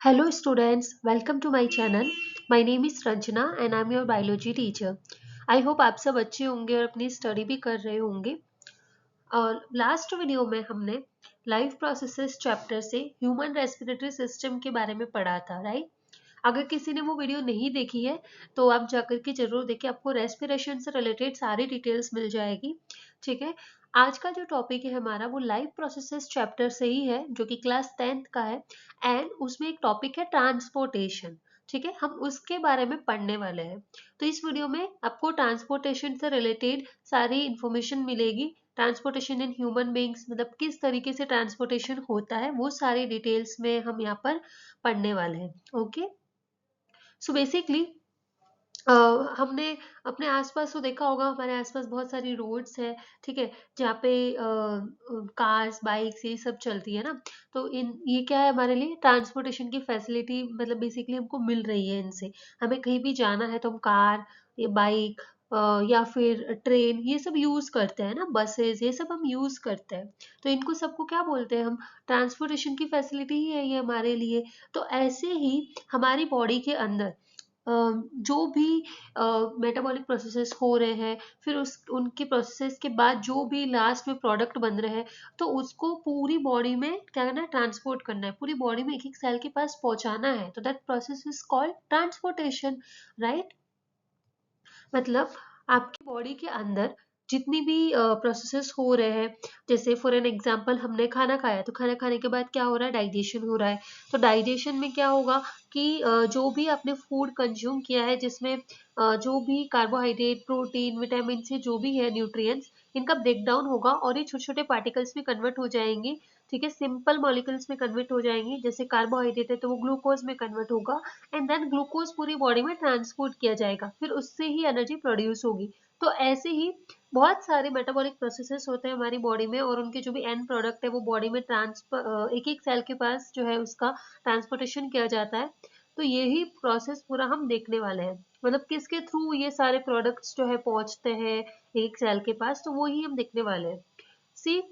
Hello students, welcome to my channel. My name is Ranjana and I'm your biology teacher. I hope आप सब अच्छे होंगे और अपनी स्टडी भी कर रहे होंगे। और लास्ट वीडियो में हमने लाइफ प्रोसेसेस चैप्टर से ह्यूमन रेस्पिरेटरी सिस्टम के बारे में पढ़ा था, राइट? अगर किसी ने वो वीडियो नहीं देखी है तो आप जाकर के जरूर देखिए, आपको रेस्पिरेशन से रिलेटेड सारी डिटेल्स मिल जाएगी। ठीक है, आज का जो टॉपिक है हमारा वो लाइफ प्रोसेसेस चैप्टर से ही है, जो कि क्लास 10th का है। एंड उसमें एक टॉपिक है ट्रांसपोर्टेशन। ठीक है, हम उसके बारे में पढ़ने वाले हैं। तो इस वीडियो में आपको ट्रांसपोर्टेशन से रिलेटेड सारी इंफॉर्मेशन मिलेगी। ट्रांसपोर्टेशन इन ह्यूमन बींग्स मतलब किस तरीके से ट्रांसपोर्टेशन होता है, वो सारी डिटेल्स में हम यहाँ पर पढ़ने वाले हैं। ओके, सो बेसिकली हमने अपने आसपास तो देखा होगा, हमारे आसपास बहुत सारी रोड्स है। ठीक है, जहाँ पे कार्स बाइक्स ये सब चलती है ना। तो इन ये क्या है, हमारे लिए ट्रांसपोर्टेशन की फैसिलिटी मतलब बेसिकली हमको मिल रही है इनसे। हमें कहीं भी जाना है तो हम कार या बाइक या फिर ट्रेन ये सब यूज करते हैं ना, बसेस ये सब हम यूज करते हैं। तो इनको सबको क्या बोलते हैं हम? ट्रांसपोर्टेशन की फैसिलिटी ही है ये हमारे लिए। तो ऐसे ही हमारी बॉडी के अंदर जो भी मेटाबॉलिक प्रोसेसेस हो रहे हैं, फिर उस उनके प्रोसेसेस के बाद जो भी लास्ट में प्रोडक्ट बन रहे हैं, तो उसको पूरी बॉडी में क्या करना है? ट्रांसपोर्ट करना है, पूरी बॉडी में एक एक सेल के पास पहुंचाना है। तो that process is called transportation, right? मतलब आपकी बॉडी के अंदर जितनी भी प्रोसेसेस हो रहे हैं, जैसे फॉर एन एग्जांपल हमने खाना खाया, तो खाना खाने के बाद क्या हो रहा है? डाइजेशन हो रहा है। तो डाइजेशन में क्या होगा कि जो भी आपने फूड कंज्यूम किया है, जिसमें जो भी कार्बोहाइड्रेट प्रोटीन विटामिन से जो भी है न्यूट्रिएंट्स, इनका ब्रेक डाउन होगा और ये छोटे छोटे पार्टिकल्स में कन्वर्ट हो जाएंगे। ठीक है, सिंपल मॉलिक्यूल्स में कन्वर्ट हो जाएंगे। जैसे कार्बोहाइड्रेट है तो वो ग्लूकोज में कन्वर्ट होगा, एंड देन ग्लूकोज पूरी बॉडी में ट्रांसपोर्ट किया जाएगा, फिर उससे ही एनर्जी प्रोड्यूस होगी। तो ऐसे ही बहुत सारे मेटाबॉलिक प्रोसेसेस होते हैं हमारी बॉडी में, और उनके जो भी एंड प्रोडक्ट है वो बॉडी में ट्रांसफर एक एक सेल के पास जो है उसका ट्रांसपोर्टेशन किया जाता है। तो यही प्रोसेस पूरा हम देखने वाले हैं, मतलब किसके थ्रू ये सारे प्रोडक्ट्स जो है पहुंचते हैं एक सेल के पास, तो वो ही हम देखने वाले हैं। सी,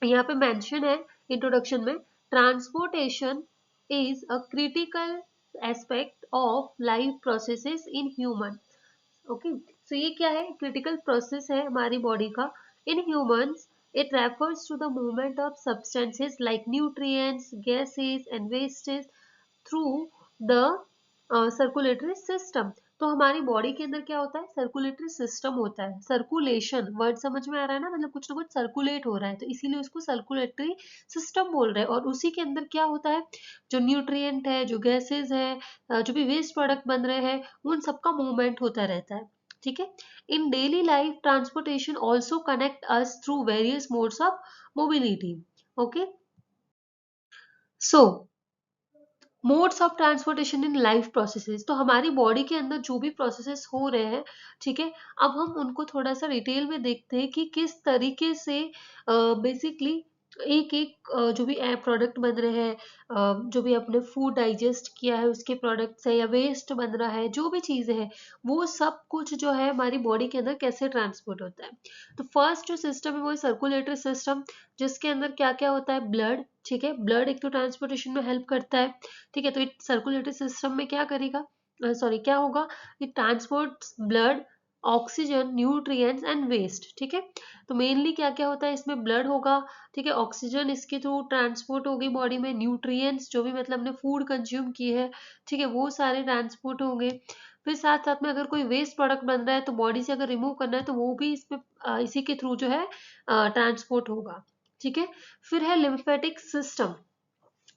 यहाँ पे मेंशन है इंट्रोडक्शन में, transportation is a critical aspect of life processes in human. Okay, so ये क्या है? क्रिटिकल प्रोसेस है हमारी बॉडी का। In humans it refers to the movement of substances like nutrients gases and wastage through the circulatory system. तो हमारी body के अंदर क्या होता है? सर्कुलेटरी सिस्टम होता है। सर्कुलेशन वर्ड समझ में आ रहा है ना, मतलब कुछ ना कुछ सर्कुलेट हो रहा है, तो इसीलिए उसको सर्कुलेटरी सिस्टम बोल रहे हैं। और उसी के अंदर क्या होता है? जो न्यूट्रिएंट है, जो गैसेस है, जो भी वेस्ट प्रोडक्ट बन रहे हैं, उन सबका मूवमेंट होता रहता है। ठीक है, in daily life transportation also connect us through various modes of mobility. Okay, so modes of transportation in life processes, तो हमारी बॉडी के अंदर जो भी प्रोसेसेस हो रहे हैं, ठीक है, अब हम उनको थोड़ा सा डिटेल में देखते हैं कि किस तरीके से बेसिकली एक एक जो भी प्रोडक्ट बन रहे हैं, जो भी अपने फूड डाइजेस्ट किया है उसके प्रोडक्ट्स है या वेस्ट बन रहा है, जो भी चीजें हैं, वो सब कुछ जो है हमारी बॉडी के अंदर कैसे ट्रांसपोर्ट होता है। तो फर्स्ट जो सिस्टम है वो है सर्कुलेटरी सिस्टम, जिसके अंदर क्या क्या होता है? ब्लड। ठीक है, ब्लड एक तो ट्रांसपोर्टेशन में हेल्प करता है। ठीक है, तो ये सर्कुलेटरी सिस्टम में क्या करेगा? सॉरी, क्या होगा? ये transports blood, oxygen, nutrients and waste. ठीक है, तो मेनली क्या क्या होता है इसमें? ब्लड होगा। ठीक है, ऑक्सीजन इसके थ्रू ट्रांसपोर्ट होगी बॉडी में, न्यूट्रिएंट्स जो भी मतलब हमने फूड कंज्यूम किए है, ठीक है, वो सारे ट्रांसपोर्ट होंगे। फिर साथ साथ में अगर कोई वेस्ट प्रोडक्ट बन रहा है तो बॉडी से अगर रिमूव करना है तो वो भी इसमें इसी के थ्रू जो है ट्रांसपोर्ट होगा। ठीक है, फिर है लिम्फेटिक सिस्टम।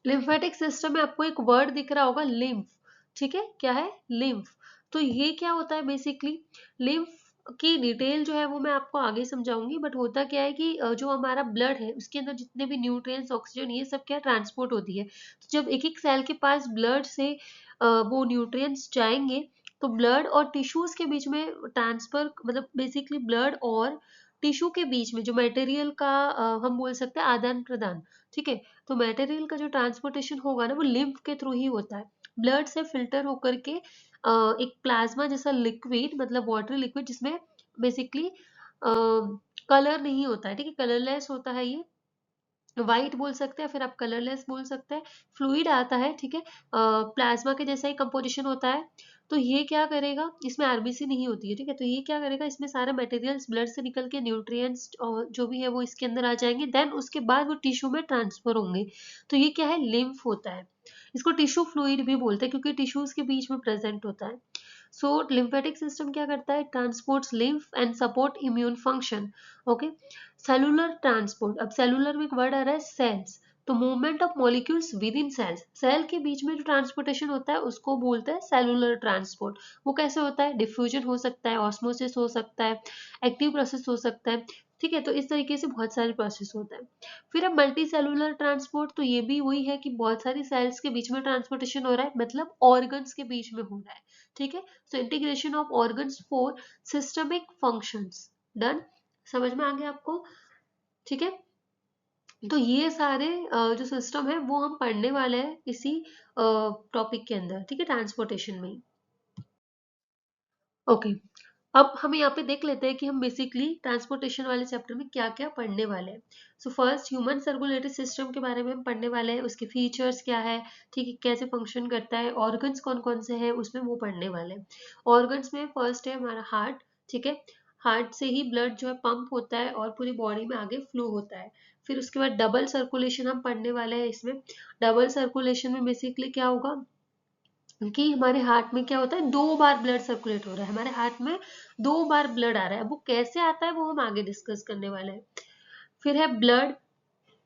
लिम्फेटिक सिस्टम में आपको एक वर्ड दिख रहा होगा, लिम्फ। ठीक है, क्या है? लिम्फ। तो ये क्या होता है बेसिकली? लिम्फ की डिटेल जो है वो मैं आपको आगे समझाऊंगी, बट होता क्या है कि जो हमारा ब्लड है उसके अंदर जितने भी न्यूट्रिएंट्स ऑक्सीजन ये सब क्या ट्रांसपोर्ट होती है। तो जब एक एक सेल के पास ब्लड से वो न्यूट्रिएंट्स जाएंगे, तो ब्लड और टिश्यूज के बीच में ट्रांसफर, मतलब बेसिकली ब्लड और टिश्यू के बीच में जो मटेरियल का हम बोल सकते हैं आदान प्रदान। ठीक है, तो मटेरियल का जो ट्रांसपोर्टेशन होगा ना वो लिम्फ के थ्रू ही होता है। ब्लड से फिल्टर होकर के एक प्लाज्मा जैसा लिक्विड, मतलब वाटर लिक्विड, जिसमें बेसिकली कलर नहीं होता है। ठीक है, कलरलेस होता है ये, व्हाइट बोल सकते हैं, फिर आप कलरलेस बोल सकते हैं। फ्लूइड आता है, ठीक है, प्लाज्मा के जैसा ही कंपोजिशन होता है। तो ये क्या करेगा, इसमें आरबीसी नहीं होती है, ठीक है, तो ये क्या करेगा, इसमें सारे मटेरियल्स ब्लड से निकल के न्यूट्रिएंट्स और जो भी है वो इसके अंदर आ जाएंगे, देन उसके बाद वो टिश्यू में ट्रांसफर होंगे। तो ये क्या है, लिम्फ होता है। इसको टिश्यू फ्लूइड भी बोलते हैं क्योंकि टिश्यूज के बीच में प्रेजेंट होता है। सो लिम्फेटिक सिस्टम क्या करता है, transports lymph and support immune function. Okay, cellular transport, अब सेलुलर में एक वर्ड आ रहा है सेल्स, तो movement of molecules within cells, cell के बीच में जो ट्रांसपोर्टेशन होता है उसको बोलते हैं सेलुलर ट्रांसपोर्ट। वो कैसे होता है, डिफ्यूजन हो सकता है, ऑस्मोसिस हो सकता है, एक्टिव प्रोसेस हो सकता है, ठीक है, तो इस तरीके से बहुत सारे प्रोसेस होता है। फिर अब मल्टी सेलुलर ट्रांसपोर्ट, तो ये भी वही है कि बहुत सारी सेल्स के बीच में ट्रांसपोर्टेशन हो रहा है, मतलब ऑर्गन्स के बीच में हो रहा है, ठीक है। So integration of organs for systemic functions, done, समझ में आ गया आपको, ठीक है। तो ये सारे जो सिस्टम है वो हम पढ़ने वाले हैं इसी टॉपिक के अंदर, ठीक है, ट्रांसपोर्टेशन में। ओके, अब हम यहाँ पे देख लेते हैं कि हम बेसिकली ट्रांसपोर्टेशन वाले चैप्टर में क्या क्या पढ़ने वाले हैं। So first human circulatory system के बारे में हम पढ़ने वाले हैं, उसके फीचर्स क्या है, ठीक है, कैसे फंक्शन करता है, ऑर्गन्स कौन कौन से हैं उसमें वो पढ़ने वाले हैं। ऑर्गन्स में फर्स्ट है हमारा हार्ट, ठीक है, हार्ट से ही ब्लड जो है पंप होता है और पूरी बॉडी में आगे फ्लो होता है। फिर उसके बाद डबल सर्कुलेशन हम पढ़ने वाले हैं इसमें। डबल सर्कुलेशन में बेसिकली क्या होगा कि हमारे हार्ट में क्या होता है, 2 बार ब्लड सर्कुलेट हो रहा है, हमारे हार्ट में 2 बार ब्लड आ रहा है। अब वो कैसे आता है वो हम आगे डिस्कस करने वाले हैं। फिर है ब्लड,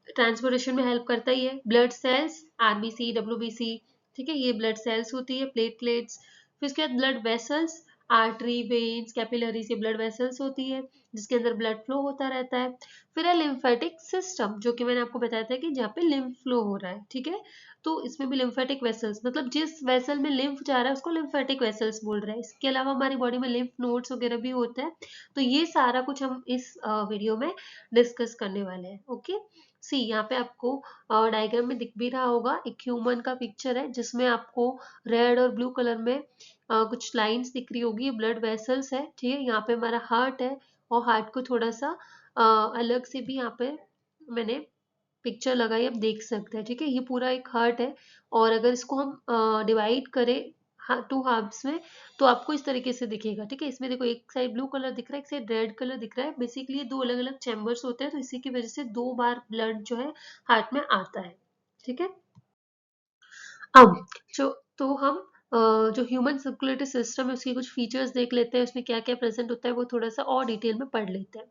ट्रांसपोर्टेशन में हेल्प करता ही है। ब्लड सेल्स, आरबीसी, डब्ल्यूबीसी, ठीक है, ये ब्लड सेल्स होती है, प्लेटलेट्स। फिर उसके बाद blood vessels, artery, veins, capillaries, ये ब्लड वेसल्स होती है जिसके अंदर ब्लड फ्लो होता रहता है। फिर है लिम्फेटिक सिस्टम, जो कि मैंने आपको बताया था कि जहाँ पे लिम्फ फ्लो हो रहा है, ठीक है, तो इसमें भी लिम्फेटिक वेसल्स, मतलब जिस वेसल में लिम्फ जा रहा है उसको लिम्फेटिक वेसल्स बोल रहे हैं। इसके अलावा हमारी बॉडी में लिम्फ नोड्स वगैरह भी होते हैं। तो ये सारा कुछ हम इस वीडियो में डिस्कस करने वाले हैं। ओके, सी यहाँ पे आपको डायग्राम में दिख भी रहा होगा, एक ह्यूमन का पिक्चर है जिसमें आपको रेड और ब्लू कलर में कुछ लाइंस दिख रही होगी, ब्लड वेसल्स है, ठीक है, यहाँ पे हमारा हार्ट है और हार्ट को थोड़ा सा अलग से भी यहाँ पे मैंने पिक्चर लगाई, आप देख सकते हैं, ठीक है, ये पूरा एक हार्ट है। और अगर इसको हम डिवाइड करें 2 हाफ्स में तो आपको इस तरीके से दिखेगा, ठीक है, इसमें देखो एक साइड ब्लू कलर दिख रहा है, एक साइड रेड कलर दिख रहा है। बेसिकली ये 2 अलग-अलग चैम्बर्स होते हैं, तो इसी की वजह से 2 बार ब्लड जो है हार्ट में आता है, ठीक है। अब जो तो हम जो ह्यूमन सर्कुलेटरी सिस्टम है उसके कुछ फीचर्स देख लेते हैं, उसमें क्या क्या प्रेजेंट होता है वो थोड़ा सा और डिटेल में पढ़ लेते हैं।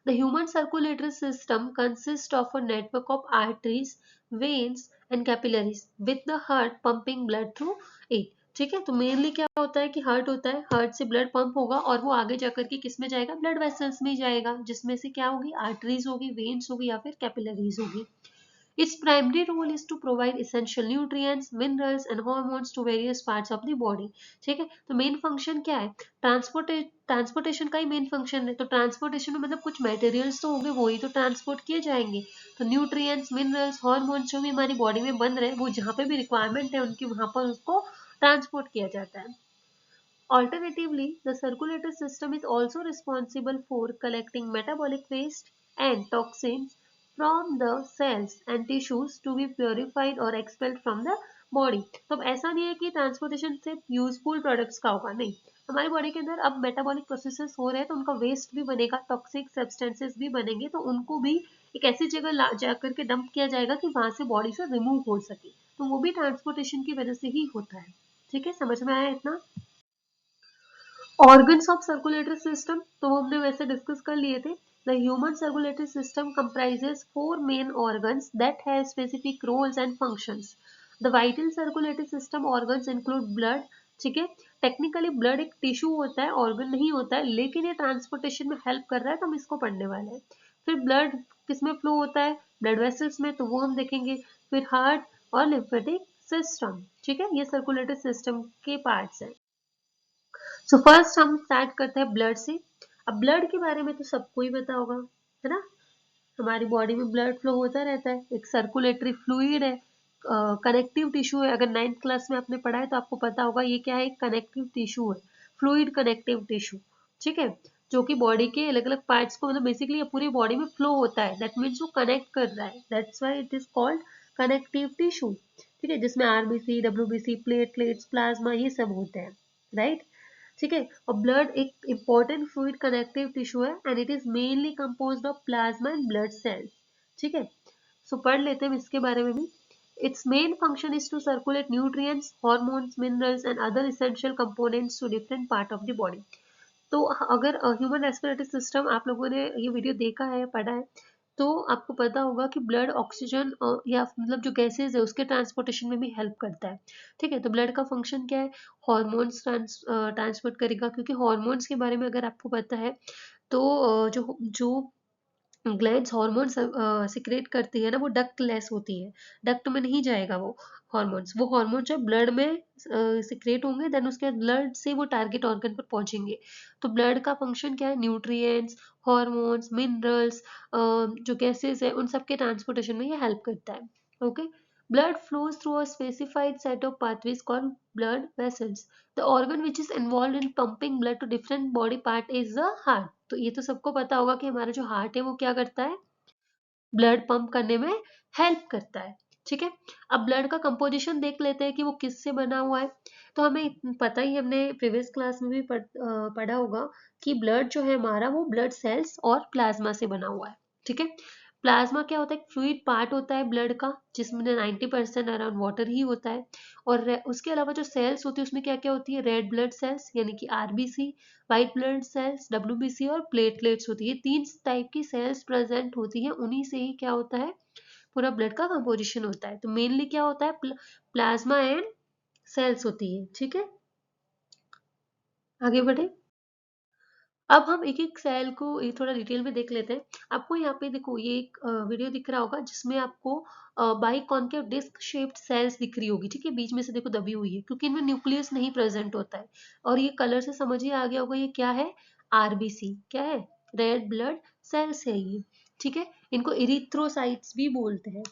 The human circulatory system consists of a network of arteries, veins and capillaries with the heart pumping blood through it. ठीक है, तो मेनली क्या होता है कि हार्ट होता है, हार्ट से ब्लड पंप होगा और वो आगे जाकर के किस में जाएगा, ब्लड वेसल्स में जाएगा, जिसमें से क्या होगी, आर्टरीज होगी, वेन्स होगी या फिर कैपिलरीज होगी। Its primary role is to provide essential nutrients, minerals and hormones to various parts of the body. ठीक है, तो मेन फंक्शन क्या है, ट्रांसपोर्टेशन का ही मेन फंक्शन है। तो ट्रांसपोर्टेशन में मतलब कुछ मटेरियल्स तो होंगे, वही तो ट्रांसपोर्ट किए जाएंगे। तो न्यूट्रिएंट्स, मिनरल्स, हॉर्मोन्स जो भी हमारी बॉडी में बन रहे हैं वो जहाँ पे भी रिक्वायरमेंट है उनकी वहां पर उसको ट्रांसपोर्ट किया जाता है। Alternatively, the circulatory system is also responsible for collecting metabolic waste and toxins from the cells and tissues to be purified or expelled from the body. तो अब ऐसा नहीं है कि ट्रांसपोर्टेशन सिर्फ यूजफुल प्रोडक्ट्स का होगा, नहीं, हमारी बॉडी के अंदर अब मेटाबॉलिक प्रोसेसेस हो रहे हैं तो उनका वेस्ट भी बनेगा, टॉक्सिक सब्सटेंसेस भी बनेंगे, तो उनको भी एक ऐसी जगह जाकर के डंप किया जाएगा कि वहां से बॉडी से रिमूव हो सके, तो वो भी ट्रांसपोर्टेशन की वजह से ही होता है। ठीक है, समझ में आया इतना। ऑर्गन्स ऑफ सर्कुलेटरी सिस्टम तो वो हमने वैसे डिस्कस कर लिए थे। The human circulatory system comprises 4 main organs that have specific roles and functions. The vital circulatory system organs include blood, ठीक है, टेक्निकली ब्लड एक टिश्यू होता है, ऑर्गन नहीं होता है, लेकिन ये ट्रांसपोर्टेशन में हेल्प कर रहा है तो हम इसको पढ़ने वाले हैं। फिर ब्लड किसमें फ्लो होता है, ब्लड वेसल्स में, तो वो हम देखेंगे। फिर हार्ट और लिम्फेटिक सिस्टम, ठीक है, ये सर्कुलेटरी सिस्टम के पार्ट्स हैं। सो फर्स्ट हम स्टार्ट करते हैं ब्लड से। अब ब्लड के बारे में तो सबको ही पता होगा, है ना, हमारी बॉडी में ब्लड फ्लो होता रहता है, एक सर्कुलेटरी फ्लूइड है, कनेक्टिव टिश्यू है। अगर 9th क्लास में आपने पढ़ा है तो आपको पता होगा ये क्या है, कनेक्टिव टिश्यू है, फ्लूइड कनेक्टिव टिश्यू, ठीक है। जो कि बॉडी के अलग अलग पार्ट्स को मतलब बेसिकली पूरी बॉडी में फ्लो होता है, दैट मीन्स वो कनेक्ट कर रहा है, that's why it is called connective tissue. ठीक है, जिसमें आरबीसी, डब्ल्यूबीसी, प्लेटलेट्स, प्लाज्मा ये सब होते हैं, राइट। ठीक है, और ब्लड एक इंपॉर्टेंट फ्लूइड कनेक्टिव टिश्यू है and it is mainly composed of plasma and blood cells. ठीक है, सो पढ़ लेते हैं इसके बारे में भी। Its main function is to circulate nutrients, hormones, minerals and other essential components to different part of the body. तो अगर ह्यूमन रेस्पिरेटरी सिस्टम आप लोगों ने ये वीडियो देखा है, पढ़ा है, तो आपको पता होगा कि ब्लड ऑक्सीजन या मतलब जो गैसेज है उसके ट्रांसपोर्टेशन में भी हेल्प करता है। ठीक है, तो ब्लड का फंक्शन क्या है, हॉर्मोन्स ट्रांसपोर्ट करेगा, क्योंकि हॉर्मोन्स के बारे में अगर आपको पता है तो जो जो ग्लैंड्स हार्मोन सिक्रेट करती है ना, वो डक्ट लेस होती है, डक्ट में नहीं जाएगा वो हार्मोन जो ब्लड में सिक्रेट होंगे, देन उसके बाद ब्लड से वो टारगेट ऑर्गन पर पहुंचेंगे। तो ब्लड का फंक्शन क्या है, न्यूट्रिएंट्स, हार्मोन्स, मिनरल्स, जो गैसेस है उन सब के ट्रांसपोर्टेशन में ये हेल्प करता है। Okay, blood flows through a specified set of pathways called blood vessels. The organ which is involved in pumping blood to different body part is the heart. तो ये तो सबको पता होगा कि हमारा जो हार्ट है वो क्या करता है, ब्लड पंप करने में हेल्प करता है। ठीक है, अब ब्लड का कंपोजिशन देख लेते हैं कि वो किससे बना हुआ है। तो हमें पता ही, हमने प्रीवियस क्लास में भी पढ़ा होगा कि ब्लड जो है हमारा वो ब्लड सेल्स और प्लाज्मा से बना हुआ है। ठीक है, प्लाज्मा क्या होता है, फ्लूइड पार्ट होता है ब्लड का, जिसमें 90% अराउंड वाटर ही होता है। और उसके अलावा जो सेल्स होती है उसमें क्या क्या होती है, रेड ब्लड सेल्स यानी कि RBC, white blood cells WBC और प्लेटलेट्स होती है। तीन टाइप की सेल्स प्रेजेंट होती है, उन्हीं से ही क्या होता है, पूरा ब्लड का कंपोजिशन होता है। तो मेनली क्या होता है, प्लाज्मा एंड सेल्स होती है। ठीक है, आगे बढ़े। अब हम एक एक सेल को ये थोड़ा डिटेल में देख लेते हैं। आपको यहाँ पे देखो ये एक वीडियो दिख रहा होगा जिसमें आपको biconcave disc shaped cells दिख रही होगी। ठीक है, बीच में से देखो दबी हुई है क्योंकि इनमें न्यूक्लियस नहीं प्रेजेंट होता है। और ये कलर से समझ ही आ गया होगा ये क्या है, आरबीसी। क्या है, रेड ब्लड सेल्स है ये। ठीक है, इनको इरिथ्रोसाइट्स भी बोलते हैं।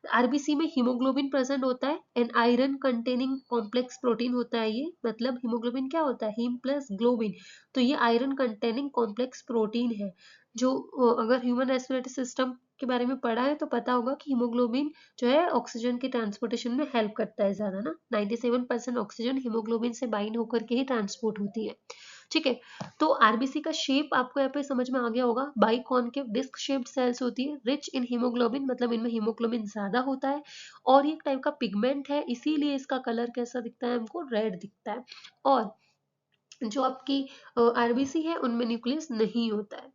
आरबीसी में हीमोग्लोबिन प्रेजेंट होता है and iron containing complex protein होता है ये, मतलब हीमोग्लोबिन क्या होता है, हीम प्लस ग्लोबिन। तो ये आयरन कंटेनिंग कॉम्प्लेक्स प्रोटीन है। जो अगर ह्यूमन रेस्पिरेटरी सिस्टम के बारे में पढ़ा है तो पता होगा कि हीमोग्लोबिन जो है ऑक्सीजन के ट्रांसपोर्टेशन में हेल्प करता है ज्यादा ना, 97% ऑक्सीजन हीमोग्लोबिन से बाइंड होकर के ही ट्रांसपोर्ट होती है। ठीक है, तो आरबीसी का शेप आपको यहाँ पे समझ में आ गया होगा, बाइकॉन्केव डिस्क शेप्ड सेल्स होती है, रिच इन हीमोग्लोबिन, मतलब इनमें हीमोग्लोबिन ज्यादा होता है। और ये एक टाइप का पिगमेंट है, इसीलिए इसका कलर कैसा दिखता है, हमको रेड दिखता है। और जो आपकी आरबीसी है उनमें न्यूक्लियस नहीं होता है।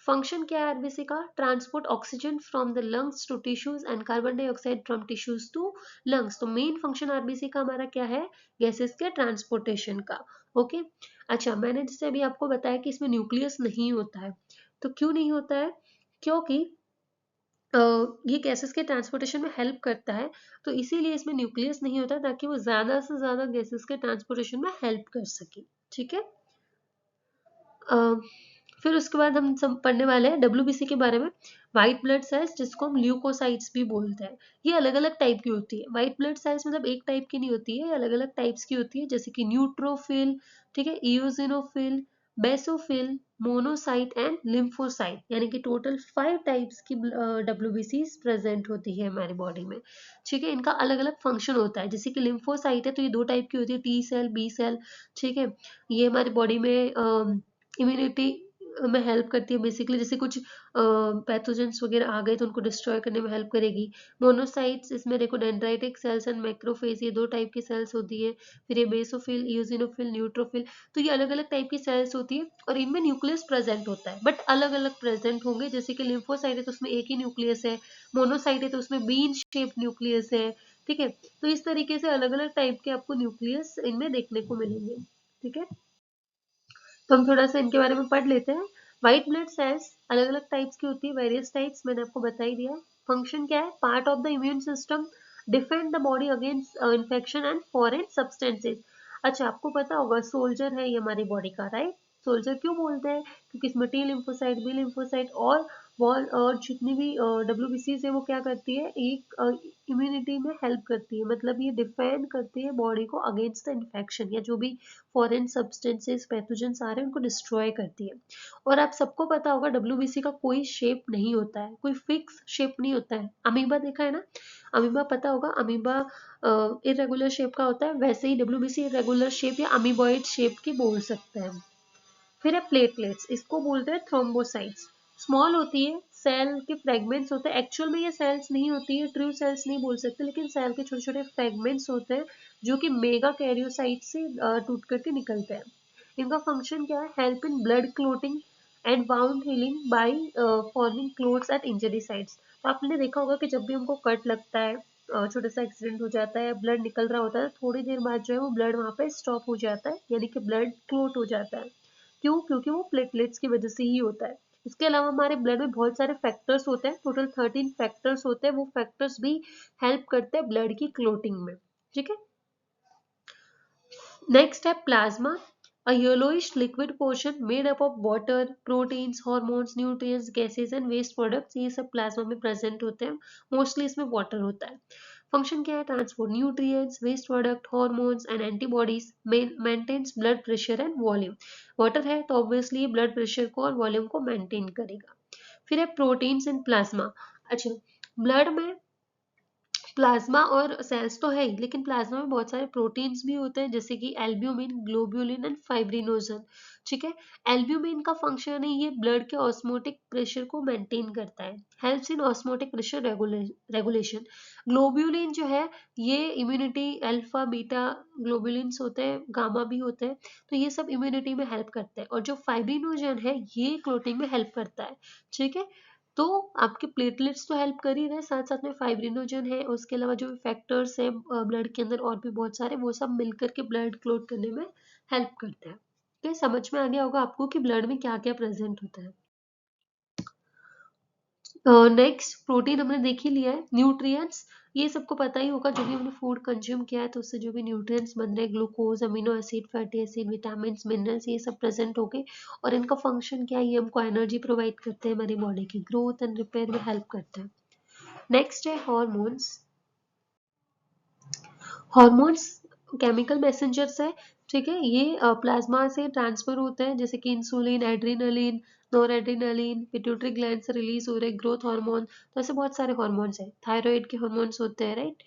फंक्शन क्या है आरबीसी का, transport oxygen from the lungs to tissues and carbon dioxide from tissues to lungs. तो मेन फंक्शन आरबीसी का हमारा क्या है, गैसेस के ट्रांसपोर्टेशन का। ओके, अच्छा मैंने जैसे अभी आपको बताया कि इसमें न्यूक्लियस नहीं होता है, तो क्यों नहीं होता है, क्योंकि ये गैसेस के ट्रांसपोर्टेशन में हेल्प करता है, तो इसीलिए इसमें न्यूक्लियस नहीं होता ताकि वो ज्यादा से ज्यादा गैसेस के ट्रांसपोर्टेशन में हेल्प कर सके। ठीक है, अ, फिर उसके बाद हम सब पढ़ने वाले हैं डब्ल्यूबीसी के बारे में। व्हाइट ब्लड सेल्स जिसको हम ल्यूकोसाइट्स भी बोलते हैं, ये अलग अलग टाइप की होती है। व्हाइट ब्लड सेल्स मतलब एक टाइप की नहीं होती है, ये अलग अलग टाइप्स की होती है, जैसे कि न्यूट्रोफिल, ठीक है, eosinophil, basophil, monocyte and lymphocyte, यानी कि टोटल 5 टाइप्स की डब्ल्यूबीसी प्रेजेंट होती है हमारी बॉडी में। ठीक है, इनका अलग अलग फंक्शन होता है, जैसे कि लिम्फोसाइट है तो ये 2 टाइप की होती है, टी सेल, बी सेल। ठीक है, ये हमारी बॉडी में इम्यूनिटी में हेल्प करती है बेसिकली, जैसे कुछ पैथोजेंस वगैरह आ गए तो उनको डिस्ट्रॉय करने में हेल्प करेगी। मोनोसाइट्स, इसमें देखो डेंड्राइटिक सेल्स एंड मैक्रोफेज, ये 2 टाइप की सेल्स होती है। फिर ये बेसोफिल, इओसिनोफिल, न्यूट्रोफिल, तो ये अलग अलग टाइप की सेल्स होती है और इनमें न्यूक्लियस प्रेजेंट होता है, बट अलग अलग प्रेजेंट होंगे। जैसे कि लिम्फोसाइट है तो उसमें एक ही न्यूक्लियस है, मोनोसाइट है तो उसमें बीन शेप न्यूक्लियस है। ठीक है, तो इस तरीके से अलग अलग टाइप के आपको न्यूक्लियस इनमें देखने को मिलेंगे। ठीक है, तो हम थोड़ा सा इनके बारे में पढ़ लेते हैं। व्हाइट ब्लड सेल्स अलग अलग टाइप्स की होती है, वेरियस टाइप्स, मैंने आपको बता ही दिया। फंक्शन क्या है, part of the immune system, defend the body against infection and foreign substances. अच्छा आपको पता होगा सोल्जर है ये हमारी बॉडी का, राइट। सोल्जर क्यों बोलते हैं, क्योंकि इसमें टी लिम्फोसाइट, बी लिम्फोसाइट और वॉल और जितनी भी WBCs है वो क्या करती है, एक इम्यूनिटी में हेल्प करती है, मतलब ये डिफेंड करती है बॉडी को अगेंस्ट द इन्फेक्शन या जो भी फॉरेन सब्सटेंसेस पैथोजेंस आ रहे हैं उनको डिस्ट्रॉय करती है। और आप सबको पता होगा WBC का कोई शेप नहीं होता है, कोई फिक्स शेप नहीं होता है। अमीबा देखा है ना, अमीबा पता होगा, अमीबा इरेगुलर शेप का होता है, वैसे ही WBC इरेगुलर शेप या अमीबॉइड शेप की बोल सकते हैं। फिर है प्लेटलेट्स, इसको बोलते हैं थ्रोम्बोसाइट्स। स्मॉल होती है, सेल के फ्रेगमेंट्स होते हैं, एक्चुअल में ये सेल्स नहीं होती है, ट्रू सेल्स नहीं बोल सकते, लेकिन सेल के छोटे छोटे फ्रेगमेंट्स होते हैं जो कि मेगा कैरियोसाइट से टूट करके निकलते हैं। इनका फंक्शन क्या है, help in blood clotting and wound healing by forming clots at injury sites. तो आपने देखा होगा कि जब भी हमको कट लगता है, छोटा सा एक्सीडेंट हो जाता है, ब्लड निकल रहा होता है, थोड़ी देर बाद जो है वो ब्लड वहां पे स्टॉप हो जाता है, यानी कि ब्लड क्लोट हो जाता है। क्यों? क्योंकि वो प्लेटलेट्स की वजह से ही होता है। इसके अलावा हमारे ब्लड में बहुत सारे फैक्टर्स होते हैं, टोटल 13 फैक्टर्स होते हैं, वो फैक्टर्स भी हेल्प करते हैं ब्लड की क्लोटिंग में। ठीक है, नेक्स्ट है plasma, a yellowish liquid portion made up of water, proteins, hormones, nutrients, gases and waste products, ये सब प्लाज्मा में प्रेजेंट होते हैं। मोस्टली इसमें वाटर होता है। फंक्शन क्या है, transport nutrients, waste product, hormones and antibodies, maintains blood pressure and volume. Water है तो ऑब्वियसली ब्लड प्रेशर को और वॉल्यूम को मेंटेन करेगा। फिर है प्रोटीन्स इन प्लाज्मा। अच्छा, ब्लड में प्लाज्मा और सेल्स तो है ही, लेकिन प्लाज्मा में बहुत सारे प्रोटीन्स भी होते हैं, जैसे कि एल्ब्यूमिन, ग्लोब्यूलिन एंड फाइब्रिनोजन। ठीक है, एल्ब्यूमिन का फंक्शन है ये ब्लड के ऑस्मोटिक प्रेशर को मेंटेन करता है, helps in osmotic pressure regulation. Globulin जो है ये इम्यूनिटी, अल्फा बीटा ग्लोब्यूलिन्स होते हैं, गामा भी होते हैं, तो ये सब इम्यूनिटी में हेल्प करते हैं। और जो फाइब्रिनोजन है ये क्लोटिंग में हेल्प करता है। ठीक है, तो आपके प्लेटलेट्स तो हेल्प कर ही रहे, साथ साथ में फाइब्रिनोजन है, उसके अलावा जो फैक्टर्स है ब्लड के अंदर और भी बहुत सारे, वो सब मिलकर के ब्लड क्लोट करने में हेल्प करते हैं। तो समझ में आ गया होगा आपको कि ब्लड में क्या क्या प्रेजेंट होता है। नेक्स्ट, प्रोटीन हमने देख ही लिया है। न्यूट्रिएंट्स, ये सबको पता ही होगा, जो भी हमने फूड कंज्यूम किया है तो उससे जो भी न्यूट्रिएंट्स बन रहे हैं, glucose, amino acid, fatty acid, vitamin, minerals, ये सब प्रेजेंट हो गए। और इनका फंक्शन क्या है, ये हमको एनर्जी प्रोवाइड करते हैं, हमारी बॉडी की ग्रोथ एंड रिपेयर में हेल्प करते हैं। नेक्स्ट है हॉर्मोन्स। हॉर्मोन्स केमिकल मैसेंजर्स है। ठीक है, ये प्लाज्मा से ट्रांसफर होते हैं, जैसे कि insulin, adrenaline, nor adrenaline, pituitary gland से रिलीज हो रहे ग्रोथ हार्मोन। तो ऐसे बहुत सारे हॉर्मोन्स हैं, थायराइड के हॉर्मोन्स होते हैं, राइट,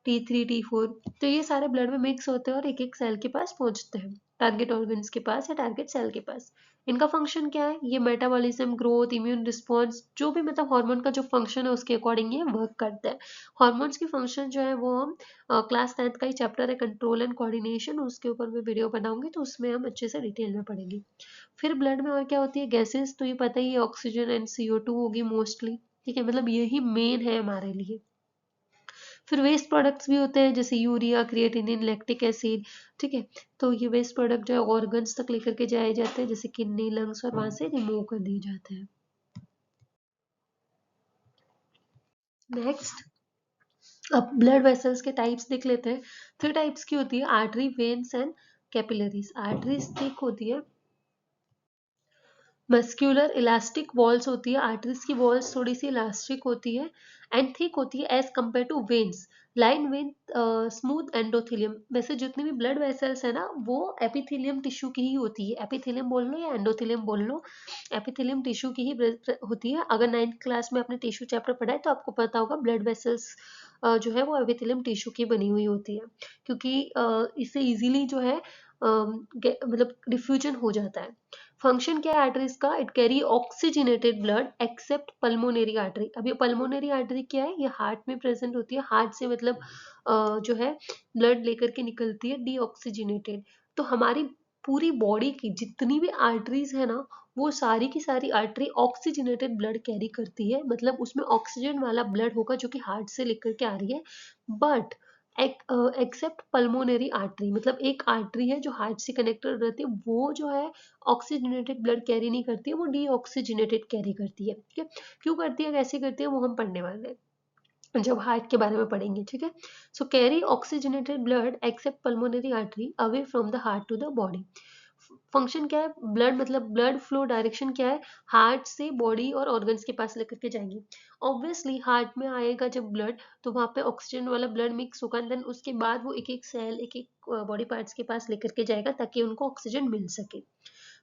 T3 T4। तो ये सारे ब्लड में मिक्स होते हैं और एक एक सेल के पास पहुंचते हैं, टारगेट ऑर्गन्स के पास या टारगेट सेल के पास। इनका फंक्शन क्या है, ये मेटाबॉलिज्म, ग्रोथ, इम्यून रिस्पॉन्स, जो भी मतलब हार्मोन का जो फंक्शन है उसके अकॉर्डिंग ये वर्क करता है। हार्मोन्स की फंक्शन जो है वो हम क्लास 10th का ही चैप्टर है कंट्रोल एंड कोऑर्डिनेशन, उसके ऊपर मैं वीडियो बनाऊंगी तो उसमें हम अच्छे से डिटेल में पढ़ेंगे। फिर ब्लड में और क्या होती है, गैसेस, तो ये पता ही है, ऑक्सीजन एंड CO2 होगी मोस्टली। ठीक है, मतलब यही मेन है हमारे लिए। फिर वेस्ट प्रोडक्ट्स भी होते हैं, जैसे यूरिया, क्रिएटिनिन, लैक्टिक एसिड। ठीक है, तो ये वेस्ट प्रोडक्ट जो है ऑर्गन्स तक लेकर के जाए जाते हैं, जैसे किडनी, लंग्स, और वहां से रिमूव कर दिए जाते हैं। नेक्स्ट, अब ब्लड वेसल्स के टाइप्स देख लेते हैं। 3 टाइप्स की होती है, artery, veins and capillaries. Arteries thick होती है, मस्क्यूलर इलास्टिक वॉल्स होती है, आर्टरीज की वॉल्स थोड़ी सी इलास्टिक होती है एंड थिक होती है as compare to veins. Line vein smooth endothelium. वैसे जितने भी ब्लड वेसल्स है ना वो एपिथेलियम टिश्यू की ही होती है, एपिथेलियम बोल लो या एंडोथेलियम बोल लो, एपिथेलियम टिश्यू की ही होती है। अगर 9th क्लास में आपने टिश्यू चैप्टर पढ़ा है तो आपको पता होगा ब्लड वेसल्स जो है वो एपिथेलियम टिश्यू की बनी हुई होती है, क्योंकि इससे इजीली जो है मतलब डिफ्यूजन हो जाता है। फंक्शन क्या है आर्टरीज का, it carry oxygenated blood except pulmonary artery. अब ये पल्मोनरी आर्टरी क्या है, ये हार्ट में प्रेजेंट होती है, हार्ट से मतलब जो है ब्लड लेकर के निकलती है डीऑक्सीजनेटेड। तो हमारी पूरी बॉडी की जितनी भी आर्टरीज है ना, वो सारी की सारी आर्टरी ऑक्सीजनेटेड ब्लड कैरी करती है, मतलब उसमें ऑक्सीजन वाला ब्लड होगा जो कि हार्ट से लेकर के आ रही है। बट एक्सेप्ट पल्मोनरी आर्टरी, मतलब एक आर्टरी है जो हार्ट से कनेक्टेड रहती है, वो जो है ऑक्सीजनेटेड ब्लड कैरी नहीं करती है, वो डीऑक्सीजनेटेड कैरी करती है। ठीक है, क्यों करती है, कैसे करती है, वो हम पढ़ने वाले हैं जब हार्ट के बारे में पढ़ेंगे। ठीक है, so carry oxygenated blood except pulmonary artery away from the heart to the body. Function क्या है, ब्लड मतलब ब्लड फ्लो डायरेक्शन क्या है, हार्ट से बॉडी और ऑर्गन्स के पास लेकर के जाएंगी। ऑब्वियसली हार्ट में आएगा जब ब्लड, तो वहां पे ऑक्सीजन वाला ब्लड मिक्स होगा, देन उसके बाद वो एक एक सेल एक एक बॉडी पार्ट्स के पास लेकर के जाएगा ताकि उनको ऑक्सीजन मिल सके।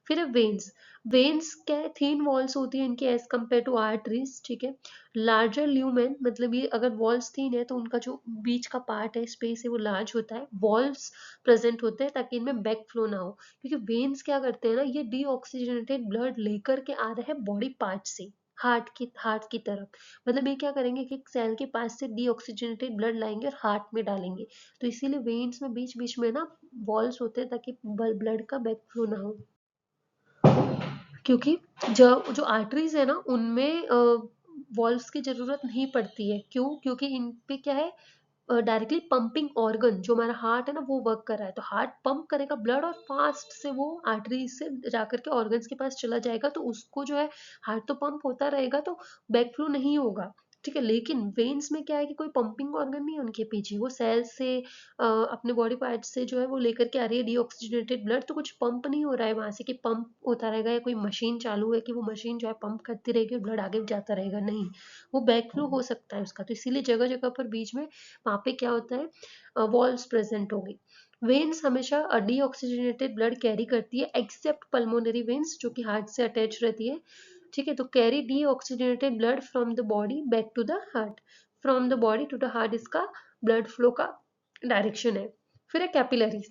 फिर है वेन्स। वेन्स क्या है, थीन वॉल्स होती है इनकी एज कम्पेयर टू आर्टरीज, ठीक है। लार्जर ल्यूमेन, मतलब ये अगर वॉल्स थीन है तो उनका जो बीच का पार्ट है, स्पेस है, वो लार्ज होता है। वॉल्स प्रेजेंट होते हैं ताकि इनमें बैक फ्लो ना हो, क्योंकि वेन्स क्या करते हैं ना, ये डीऑक्सीजनेटेड ब्लड लेकर के आ रहे हैं बॉडी पार्ट से हार्ट की तरफ। मतलब ये क्या करेंगे कि एक सेल के पास से डीऑक्सीजनेटेड ब्लड लाएंगे और हार्ट में डालेंगे। तो इसीलिए वेन्स में बीच बीच में ना वॉल्स होते हैं ताकि ब्लड का बैक फ्लो ना हो। क्योंकि जो आर्टरीज है ना, उनमें वॉल्व्स की जरूरत नहीं पड़ती है। क्यों? क्योंकि इन पे क्या है, डायरेक्टली पंपिंग ऑर्गन, जो हमारा हार्ट है ना, वो वर्क कर रहा है, तो हार्ट पंप करेगा ब्लड और फास्ट से वो आर्टरी से जाकर के ऑर्गन्स के पास चला जाएगा, तो उसको जो है हार्ट तो पंप होता रहेगा, तो बैक फ्लो नहीं होगा, ठीक है। लेकिन वेन्स में क्या है कि कोई पंपिंग ऑर्गन नहीं है उनके पीछे, वो सेल से अपने बॉडी पार्ट से जो है वो लेकर के आ रही है डीऑक्सीजनेटेड ब्लड, तो कुछ पंप नहीं हो रहा है वहां से कि पंप होता रहेगा या कोई मशीन चालू है कि वो मशीन जो है पंप करती रहेगी और ब्लड आगे जाता रहेगा, नहीं। वो बैक फ्लो हो सकता है उसका, तो इसीलिए जगह जगह पर बीच में वहां पे क्या होता है, वॉल्व्स प्रेजेंट होगी। वेन्स हमेशा डीऑक्सीजनेटेड ब्लड कैरी करती है, एक्सेप्ट पल्मोनरी वेन्स जो कि हार्ट से अटैच रहती है, ठीक है। तो carry deoxygenated blood from the body back to the heart, from the body to the heart इसका ब्लड फ्लो का डायरेक्शन है। फिर है कैपिलरीज।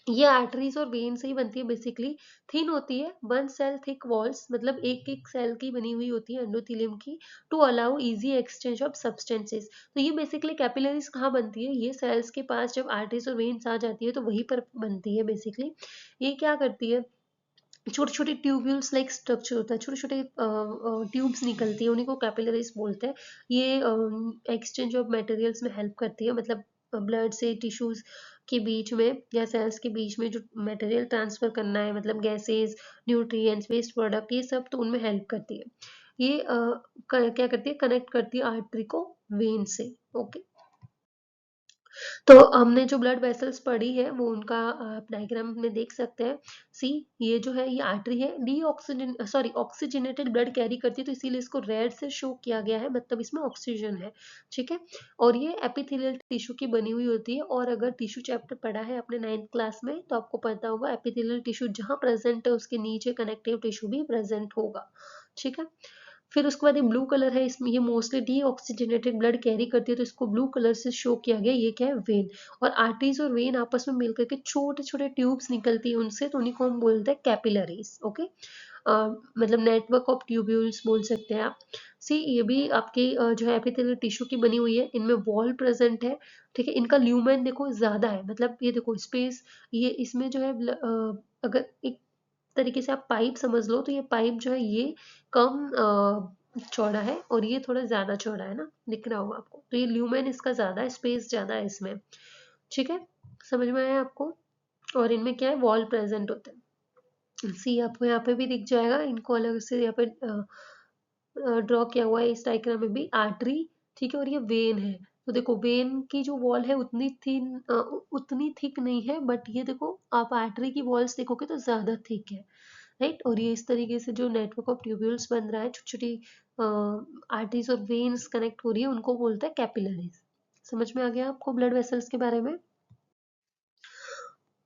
ये आर्टरीज और वेन से ही बनती है बेसिकली। थिन होती है, वन सेल थिक वॉल्स, मतलब एक एक सेल की बनी हुई होती है एंडोथेलियम की, to allow easy exchange of substances. तो ये बेसिकली कैपिलरीज कहाँ बनती है, ये सेल्स के पास जब आर्टरीज और वेन्स आ जाती है तो वहीं पर बनती है बेसिकली। ये क्या करती है, छोटे छोटे ट्यूब्यूल्स लाइक स्ट्रक्चर होता है, छोटे छोटे ट्यूब्स निकलती है, उन्हीं को कैपिलरीज बोलते हैं। ये एक्सचेंज ऑफ मटेरियल्स में हेल्प करती है, मतलब ब्लड से टिश्यूज के बीच में या सेल्स के बीच में जो मटेरियल ट्रांसफर करना है, मतलब गैसेस, न्यूट्रिएंट्स, वेस्ट प्रोडक्ट, ये सब तो उनमें हेल्प करती है। ये क्या करती है, कनेक्ट करती है आर्टरी को वेन से। ओके, तो हमने जो ब्लड वेसल्स पढ़ी है वो उनका आप डायग्राम में देख सकते हैं। सी, ये जो है ये आर्टरी है, ऑक्सीजनेटेड ब्लड कैरी करती है, तो इसीलिए इसको रेड से शो किया गया है, मतलब इसमें ऑक्सीजन है, ठीक है। और ये एपिथेलियल टिश्यू की बनी हुई होती है, और अगर टिश्यू चैप्टर पढ़ा है अपने 9th क्लास में तो आपको पता होगा एपिथेलियल टिश्यू जहाँ प्रेजेंट है उसके नीचे कनेक्टिव टिश्यू भी प्रेजेंट होगा, ठीक है। फिर उसके बाद ये ब्लू कलर है, इसमें ये मोस्टली डीऑक्सीजनेटेड ब्लड कैरी करती है, तो इसको ब्लू कलर से शो किया गया। ये क्या है, वेन। और आर्टरीज और वेन आपस में मिलकर के छोटे छोटे ट्यूब्स निकलती है उनसे, तो उन्हीं को हम बोलते हैं कैपिलरीज। ओके, मतलब नेटवर्क ऑफ ट्यूब्यूल्स बोल सकते हैं आप। सी, ये भी आपके जो है एपिथेलियल टिश्यू की बनी हुई है, इनमें वॉल प्रेजेंट है, ठीक है। इनका ल्यूमेन देखो ज्यादा है, मतलब ये देखो स्पेस, ये इसमें जो है अगर एक तरीके से आप पाइप समझ लो, तो ये पाइप जो है ये कम चौड़ा है और ये थोड़ा ज्यादा चौड़ा है ना, दिख रहा होगा आपको, तो ये ल्यूमेन इसका ज्यादा है, स्पेस ज्यादा है इसमें, ठीक है। समझ में आया आपको? और इनमें क्या है, वॉल प्रेजेंट होते हैं। सी, आपको यहाँ पे भी दिख जाएगा, इनको अलग से यहाँ पे ड्रॉ किया हुआ है इस डायग्राम में भी, आर्टरी, ठीक है, और ये वेन है। तो देखो वेन की जो वॉल है उतनी थिन उतनी थिक नहीं है, बट ये देखो आप आर्टरी की वॉल्स देखोगे तो ज्यादा थिक है, राइट। और ये इस तरीके से जो नेटवर्क ऑफ ट्यूब्यूल्स बन रहा है, छोटी छोटी आर्टरीज और वेन्स कनेक्ट हो रही है, उनको बोलते हैं कैपिलरीज। समझ में आ गया आपको ब्लड वेसल्स के बारे में?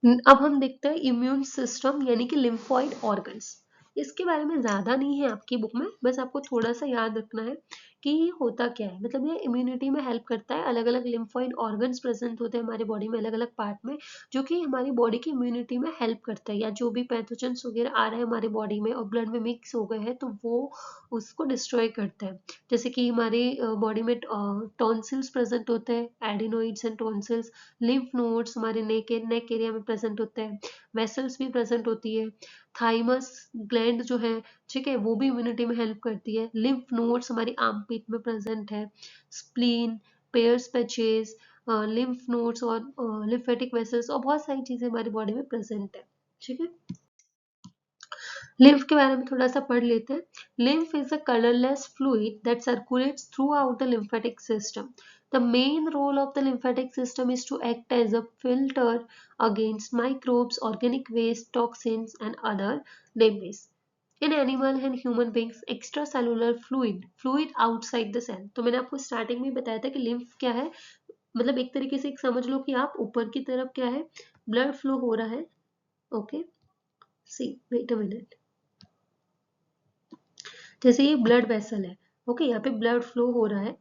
अब हम देखते हैं इम्यून सिस्टम यानी कि लिम्फोइड ऑर्गन्स। इसके बारे में ज्यादा नहीं है आपकी बुक में, बस आपको थोड़ा सा याद रखना है कि ये होता क्या है। मतलब ये इम्यूनिटी में हेल्प करता है, अलग अलग लिम्फोइड ऑर्गन्स प्रेजेंट होते हैं हमारे बॉडी में अलग अलग पार्ट में, जो कि हमारी बॉडी की इम्यूनिटी में हेल्प करता है, या जो भी पैथोजेंस वगैरह आ रहे हैं हमारे बॉडी में और ब्लड में मिक्स हो गए हैं तो वो उसको डिस्ट्रॉय करता है। जैसे कि हमारी बॉडी में टॉन्सिल्स प्रेजेंट होते हैं, adenoids and tonsils. Lymph nodes हमारे नेक एरिया में प्रेजेंट होते हैं, वेसल्स भी प्रेजेंट होती है, थाइमस ग्लैंड जो है, ठीक है, वो भी इम्यूनिटी में हेल्प करती है। लिम्फ नोड्स हमारी आर्मपिट में प्रेजेंट है, spleen, pairs patches, lymph nodes और लिम्फेटिक वेसल्स और बहुत सारी चीजें हमारी बॉडी में प्रेजेंट है, ठीक है। लिम्फ के बारे में थोड़ा सा पढ़ लेते हैं। Lymph is a colourless fluid that circulates through out the lymphatic system. The main role of the lymphatic system is to act as a filter against microbes, organic waste, toxins, and other debris. In animal and human beings, extracellular fluid outside the cell. तो मैंने आपको starting में बताया था कि lymph क्या है, मतलब एक तरीके से समझ लो कि आप ऊपर की तरफ क्या है, ब्लड फ्लो हो रहा है. Okay, see wait a minute. जैसे ये ब्लड वेसल है, ओके, यहाँ पे ब्लड फ्लो हो रहा है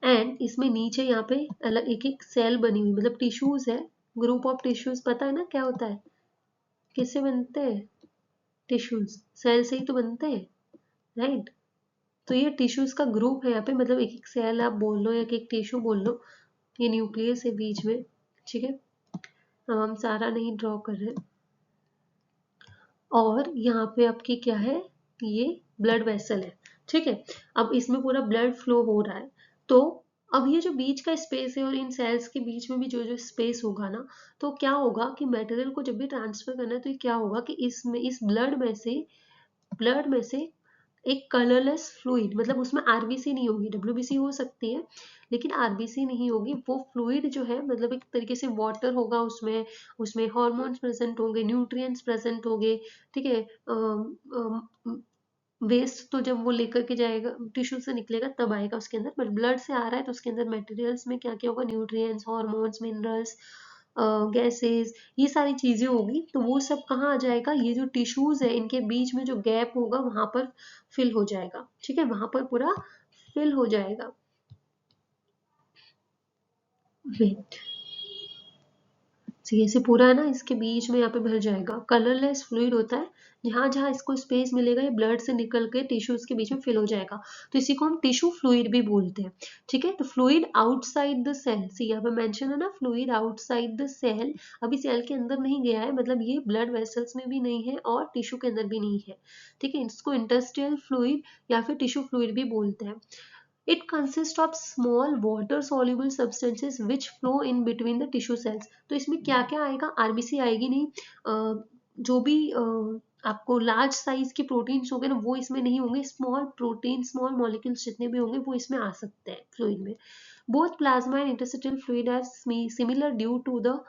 एंड इसमें नीचे यहाँ पे अलग एक एक सेल बनी हुई, मतलब टिश्यूज है, ग्रुप ऑफ टिश्यूज. पता है ना क्या होता है, किससे बनते हैं टिश्यूज, सेल से ही तो बनते हैं, राइट. तो ये टिश्यूज का ग्रुप है यहाँ पे, मतलब एक एक सेल आप बोल लो या एक एक टिश्यू बोल लो. ये न्यूक्लियस है बीच में, ठीक है. अब हम सारा नहीं ड्रॉ कर रहे. और यहाँ पे आपकी क्या है, ये ब्लड वेसल है, ठीक है. अब इसमें पूरा ब्लड फ्लो हो रहा है. तो अब ये जो बीच का स्पेस है और इन सेल्स के बीच में भी जो जो स्पेस होगा ना, तो क्या होगा कि मटेरियल को जब भी ट्रांसफर करना है तो ये क्या होगा कि इसमें इस ब्लड में से एक कलरलेस फ्लूइड, मतलब उसमें आरबीसी नहीं होगी, डब्ल्यूबीसी हो सकती है लेकिन आरबीसी नहीं होगी. वो फ्लूइड जो है मतलब एक तरीके से वाटर होगा उसमें, उसमें हार्मोन्स प्रेजेंट होंगे, न्यूट्रिएंट्स प्रेजेंट होंगे, ठीक है. वेस्ट तो जब वो लेकर के जाएगा टिश्यू से निकलेगा तब आएगा उसके अंदर, बट ब्लड से आ रहा है तो उसके अंदर मटेरियल्स में क्या क्या होगा, न्यूट्रिएंट्स, हार्मोन्स, मिनरल्स, गैसेस, ये सारी चीजें होगी. तो वो सब कहाँ आ जाएगा, ये जो टिश्यूज है इनके बीच में जो गैप होगा वहां पर फिल हो जाएगा, ठीक है, वहां पर पूरा फिल हो जाएगा. वेट, ये से पूरा है ना, इसके बीच में यहाँ पे भर जाएगा. कलरलेस फ्लूइड होता है, जहाँ जहाँ इसको स्पेस मिलेगा ये ब्लड से निकल के टिश्यूज के बीच में फिल हो जाएगा. तो इसी को हम टिश्यू फ्लूइड भी बोलते हैं, ठीक है. तो फ्लूइड आउटसाइड द सेल, सी यहाँ पे मेंशन है ना, फ्लूइड आउटसाइड द सेल. अभी सेल के अंदर नहीं गया है, मतलब ये ब्लड वेसल्स में भी नहीं है और टिश्यू के अंदर भी नहीं है, ठीक है. इसको इंटस्टियल फ्लूइड या फिर टिश्यू फ्लूइड भी बोलते हैं. It consists of small water soluble substances which flow in between the tissue cells. तो इसमें क्या क्या आएगा, आरबीसी आएगी नहीं, जो भी आपको लार्ज साइज के प्रोटीन्स होंगे ना वो इसमें नहीं होंगे, स्मॉल प्रोटीन, स्मॉल मॉलिक्यूल्स जितने भी होंगे वो इसमें आ सकते हैं फ्लूइड में. Both plasma and interstitial fluid are similar due to the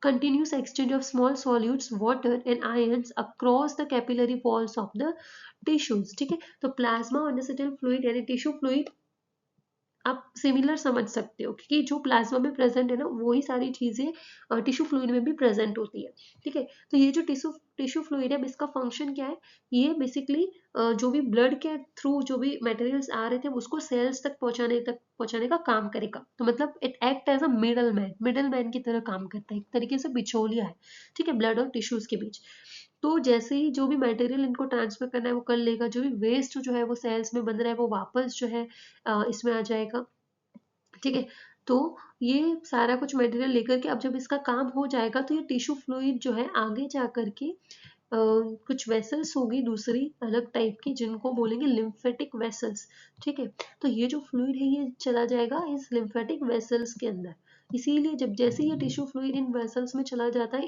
continuous exchange of small solutes, water and ions across the capillary walls of the tissues, ठीक है. तो प्लाज्मा और इंटरस्टिशियल फ्लूइड यानी टिश्यू फ्लूइड आप similar समझ सकते हो, क्योंकि जो प्लाज्मा में प्रेजेंट है ना वही सारी चीजें टिश्यू फ्लूइड में भी प्रेजेंट होती है, ठीक है. तो ये जो टिश्यू फ्लूइड है इसका फंक्शन क्या है, ये बेसिकली जो भी ब्लड के थ्रू जो भी मटेरियल्स आ रहे थे उसको सेल्स तक पहुंचाने का काम करेगा. तो मतलब it act as a middle man की तरह काम करता है, एक तरीके से बिचौलिया है, ठीक है, ब्लड और टिश्यूज के बीच. तो जैसे ही जो भी मटेरियल इनको ट्रांसफर करना है वो कर लेगा, जो भी वेस्ट जो है वो सेल्स में बन रहा है वो वापस जो है इसमें आ जाएगा, ठीक है. तो ये सारा कुछ मटेरियल लेकर के अब जब इसका काम हो जाएगा तो ये टिश्यू फ्लूइड जो है आगे जा करके कुछ वेसल्स होगी दूसरी अलग टाइप की जिनको बोलेंगे लिम्फेटिक वेसल्स, ठीक है. तो ये जो फ्लूइड है ये चला जाएगा इस लिम्फेटिक वेसल्स के अंदर. इसीलिए जब जैसे ये टिश्यू फ्लूइड इन वेसल्स में चला जाता है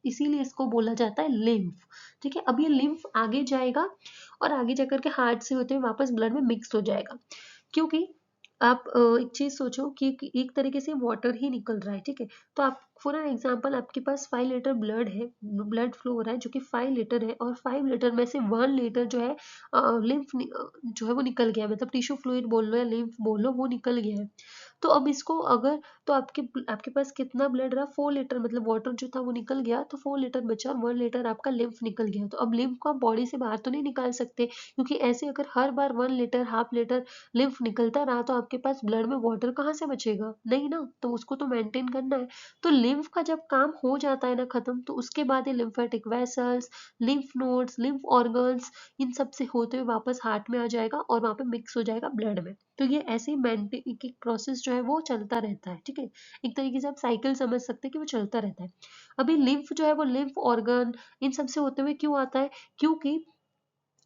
इसीलिए इसको बोला जाता है लिम्फ, ठीक है. अब ये लिम्फ आगे जाएगा और आगे जाकर के हार्ट से होते हुए वापस ब्लड में मिक्स हो जाएगा, क्योंकि आप एक चीज सोचो कि एक तरीके से वाटर ही निकल रहा है, ठीक है. तो आप फॉर एन एग्जांपल आपके पास 5 लीटर ब्लड है, ब्लड फ्लो हो रहा है जो कि 5 लीटर है, और 5 लीटर में से 1 लीटर जो है लिम्फ जो है वो निकल गया है, मतलब टिश्यू फ्लूइड बोल लो या लिम्फ बोल लो वो निकल गया है. तो अब इसको अगर, तो आपके पास कितना ब्लड रहा, 4 लीटर, मतलब वाटर जो था वो निकल गया तो 4 लीटर बचा और 1 लीटर आपका लिम्फ निकल गया. तो अब लिम्फ को आप बॉडी से बाहर तो नहीं निकाल सकते, क्योंकि ऐसे अगर हर बार 1 लीटर, हाफ लीटर लिम्फ निकलता रहा तो आपके पास ब्लड में वाटर कहाँ से बचेगा, नहीं ना. तो उसको तो मेंटेन करना है. तो लिम्फ का जब काम हो जाता है ना खत्म, तो उसके बाद ये lymphatic vessels, lymph nodes, lymph organs, इन सब से होते हुए वापस हार्ट में आ जाएगा और वहां पे मिक्स हो जाएगा ब्लड में. तो ये ऐसे ही मेंटेन एक प्रोसेस जो है वो चलता रहता है, ठीक है. एक तरीके से आप साइकिल समझ सकते हैं कि वो चलता रहता है. अभी लिम्फ जो है वो लिम्फ ऑर्गन इन सब से होते हुए क्यों आता है, क्योंकि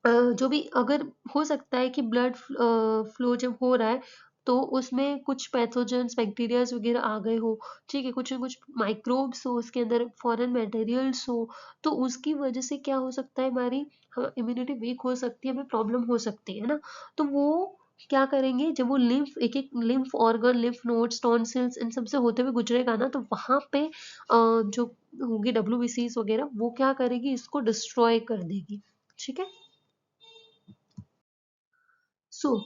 जो भी अगर हो सकता है कि ब्लड फ्लो जब हो रहा है तो उसमें कुछ पैथोजेंस, बैक्टीरियाज वगैरह आ गए हो, ठीक है, कुछ ना कुछ माइक्रोब्स हो उसके अंदर, फॉरेन मटेरियल्स हो, तो उसकी वजह से क्या हो सकता है, हमारी इम्यूनिटी वीक हो सकती है, हमें प्रॉब्लम हो सकती है ना. तो वो क्या करेंगे, जब वो लिम्फ एक एक lymph organ, lymph nodes, tonsils इन सब से होते हुए गुजरेगा ना, तो वहां पे जो होगी डब्ल्यूबीसीज वगैरह, वो क्या करेगी, इसको डिस्ट्रॉय कर देगी। ठीक है। सो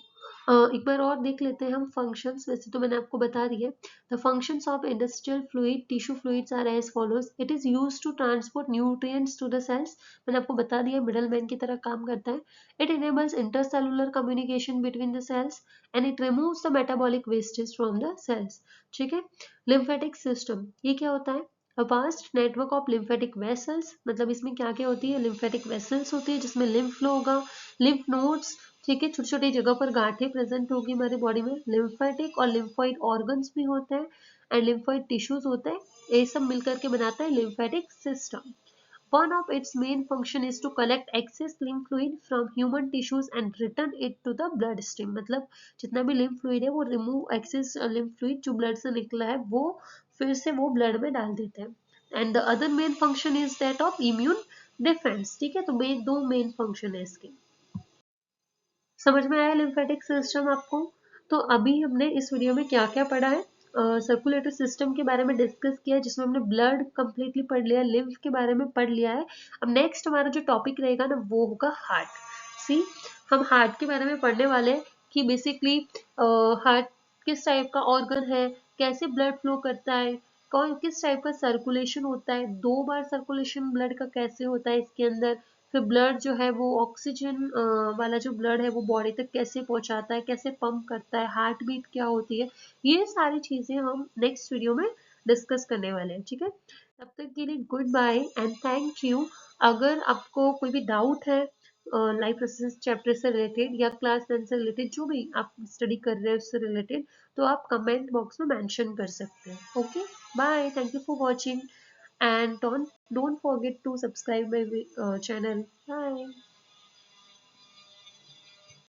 एक बार और देख लेते हैं हम फंक्शंस। वैसे तो मैंने आपको बता दिया। The functions of industrial fluid tissue fluids are as follows. It is used to transport nutrients to the cells. मैंने आपको बता दिया, मिडल मैन की तरह काम करता है। It enables intercellular communication between the cells and it removes the metabolic wastage from the cells. ठीक है। लिम्फेटिक सिस्टम, ये क्या होता है? A vast network of lymphatic vessels, मतलब इसमें क्या क्या होती है, lymphatic vessels होती है जिसमें lymph flow होगा, lymph nodes, ठीक है, छोटी छोटी जगह पर गांठें प्रेजेंट होगी हमारे बॉडी में, लिम्फेटिक और लिम्फोइड ऑर्गन्स भी होते हैं एंड लिम्फोइड टिश्यूज होते हैं। ये सब मिलकर के बनाता है lymphatic system. One of its main function is to collect excess lymph fluid from human tissues and return it to the blood stream। मतलब जितना भी lymph fluid है वो remove excess lymph fluid जो blood से निकला है वो फिर से वो blood में डाल देते हैं। And the other main function is that of immune defense। ठीक है, तो दो main function है इसके। समझ में आया लिम्फेटिक सिस्टम आपको? तो अभी हमने इस वीडियो में क्या क्या पढ़ा है, सर्कुलेटरी सिस्टम के बारे में डिस्कस किया जिसमें हमने ब्लड कंप्लीटली पढ़ लिया, लिम्फ के बारे में पढ़ लिया है। अब नेक्स्ट हमारा जो टॉपिक रहेगा ना वो होगा हार्ट। सी, हम हार्ट के बारे में पढ़ने वाले हैं कि बेसिकली हार्ट किस टाइप का ऑर्गन है, कैसे ब्लड फ्लो करता है, कौन किस टाइप का सर्कुलेशन होता है, 2 बार सर्कुलेशन ब्लड का कैसे होता है इसके अंदर, फिर ब्लड जो है वो ऑक्सीजन वाला जो ब्लड है वो बॉडी तक कैसे पहुंचाता है, कैसे पंप करता है, हार्ट बीट क्या होती है, ये सारी चीजें हम नेक्स्ट वीडियो में डिस्कस करने वाले हैं। ठीक है, तब तक के लिए good bye and thank you. अगर आपको कोई भी डाउट है लाइफ प्रोसेस चैप्टर से रिलेटेड या क्लास 10 से रिलेटेड, जो भी आप स्टडी कर रहे हैं उससे रिलेटेड, तो आप कमेंट बॉक्स में मेंशन कर सकते हैं। Okay, bye, thank you for watching and don't forget to subscribe my channel. Bye.